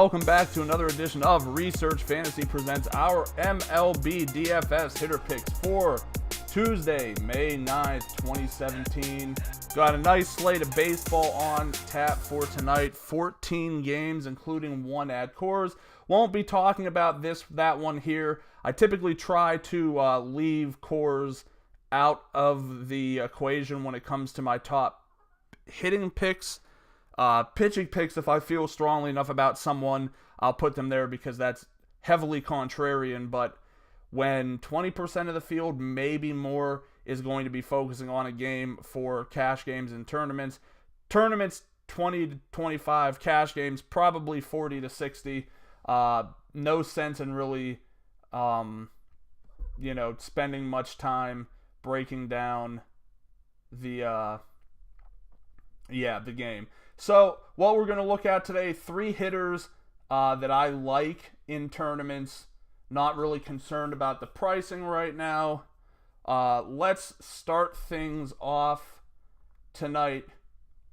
welcome back to another edition of Research Fantasy presents our MLB DFS hitter picks for Tuesday, May 9th, 2017. Got a nice slate of baseball on tap for tonight. 14 games, including one at Coors. Won't be talking about that one here. I typically try to leave Coors out of the equation when it comes to my top hitting picks. Pitching picks, if I feel strongly enough about someone, I'll put them there because that's heavily contrarian. But when 20% of the field, maybe more, is going to be focusing on a game for cash games and tournaments 20 to 25, cash games probably 40 to 60. No sense in really, spending much time breaking down the game. So what we're going to look at today, 3 hitters that I like in tournaments. Not really concerned about the pricing right now. Let's start things off tonight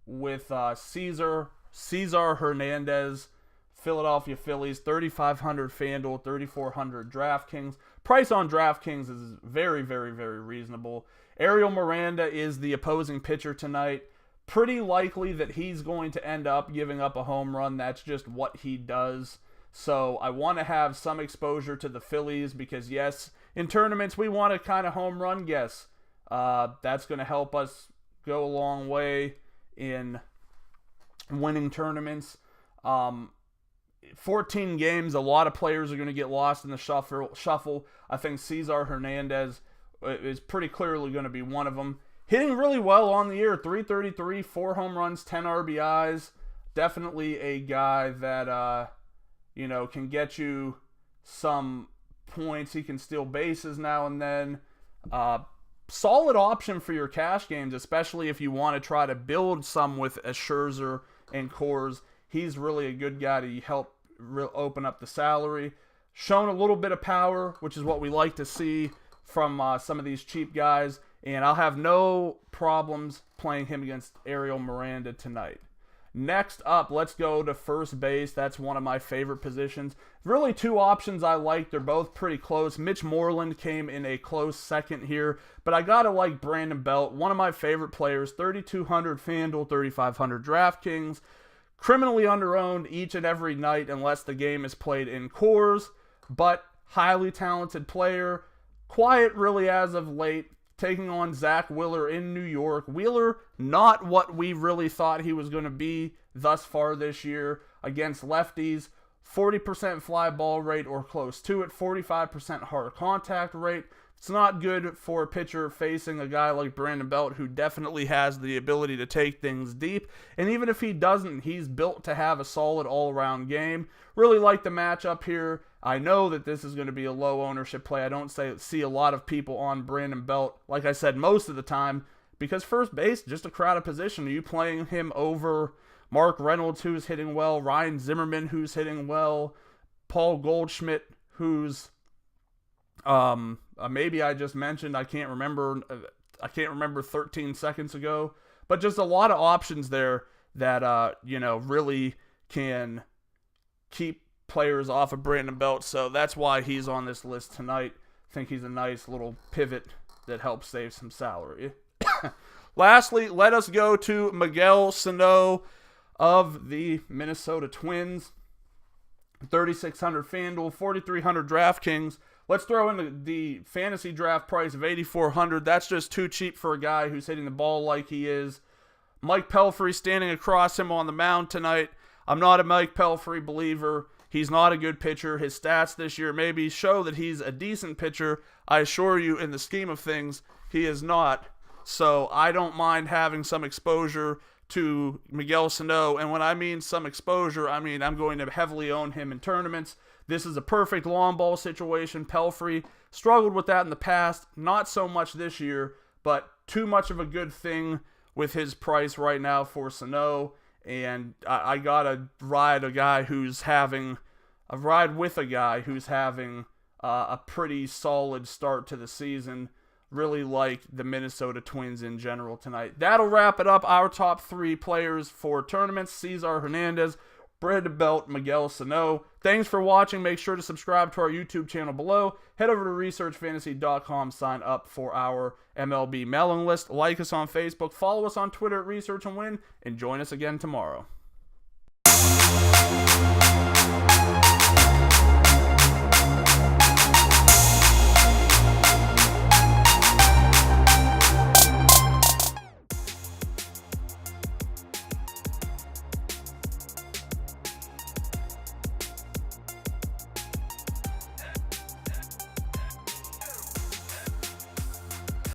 with Cesar Hernandez, Philadelphia Phillies, 3,500 FanDuel, 3,400 DraftKings. Price on DraftKings is very, very, very reasonable. Ariel Miranda is the opposing pitcher tonight. Pretty likely that he's going to end up giving up a home run. That's just what he does. So I want to have some exposure to the Phillies because, yes, in tournaments we want to kind of home run guess. That's going to help us go a long way in winning tournaments. 14 games, a lot of players are going to get lost in the shuffle. I think Cesar Hernandez is pretty clearly going to be one of them. Hitting really well on the year, 333, 4 home runs, 10 RBIs. Definitely a guy that, can get you some points. He can steal bases now and then. Solid option for your cash games, especially if you want to try to build some with a Scherzer and Coors. He's really a good guy to help open up the salary. Shown a little bit of power, which is what we like to see from some of these cheap guys. And I'll have no problems playing him against Ariel Miranda tonight. Next up, let's go to first base. That's one of my favorite positions. Really 2 options I like. They're both pretty close. Mitch Moreland came in a close second here. But I got to like Brandon Belt, one of my favorite players. 3,200 FanDuel, 3,500 DraftKings. Criminally underowned each and every night unless the game is played in Coors. But highly talented player. Quiet really as of late. Taking on Zach Wheeler in New York. Wheeler, not what we really thought he was going to be thus far this year against lefties. 40% fly ball rate or close to it. 45% hard contact rate. It's not good for a pitcher facing a guy like Brandon Belt, who definitely has the ability to take things deep. And even if he doesn't, he's built to have a solid all-around game. Really like the matchup here. I know that this is going to be a low ownership play. I don't see a lot of people on Brandon Belt, like I said, most of the time, because first base, just a crowded position. Are you playing him over Mark Reynolds, who's hitting well, Ryan Zimmerman, who's hitting well, Paul Goldschmidt, who's maybe I just mentioned, I can't remember 13 seconds ago, but just a lot of options there that really can keep players off of Brandon Belt, so that's why he's on this list tonight. I think he's a nice little pivot that helps save some salary. Lastly, let us go to Miguel Sano of the Minnesota Twins. 3,600 FanDuel, 4,300 DraftKings. Let's throw in the fantasy draft price of 8,400. That's just too cheap for a guy who's hitting the ball like he is. Mike Pelfrey standing across him on the mound tonight. I'm not a Mike Pelfrey believer. He's not a good pitcher. His stats this year maybe show that he's a decent pitcher. I assure you, in the scheme of things, he is not. So I don't mind having some exposure to Miguel Sano. And when I mean some exposure, I mean I'm going to heavily own him in tournaments. This is a perfect long ball situation. Pelfrey struggled with that in the past. Not so much this year, but too much of a good thing with his price right now for Sano. And I gotta ride with a guy who's having a pretty solid start to the season. Really like the Minnesota Twins in general tonight. That'll wrap it up. Our top 3 players for tournaments. Cesar Hernandez, Brandon Belt, Miguel Sano. Thanks for watching. Make sure to subscribe to our YouTube channel below. Head over to researchfantasy.com. Sign up for our MLB mailing list. Like us on Facebook. Follow us on Twitter at Research and Win. And join us again tomorrow.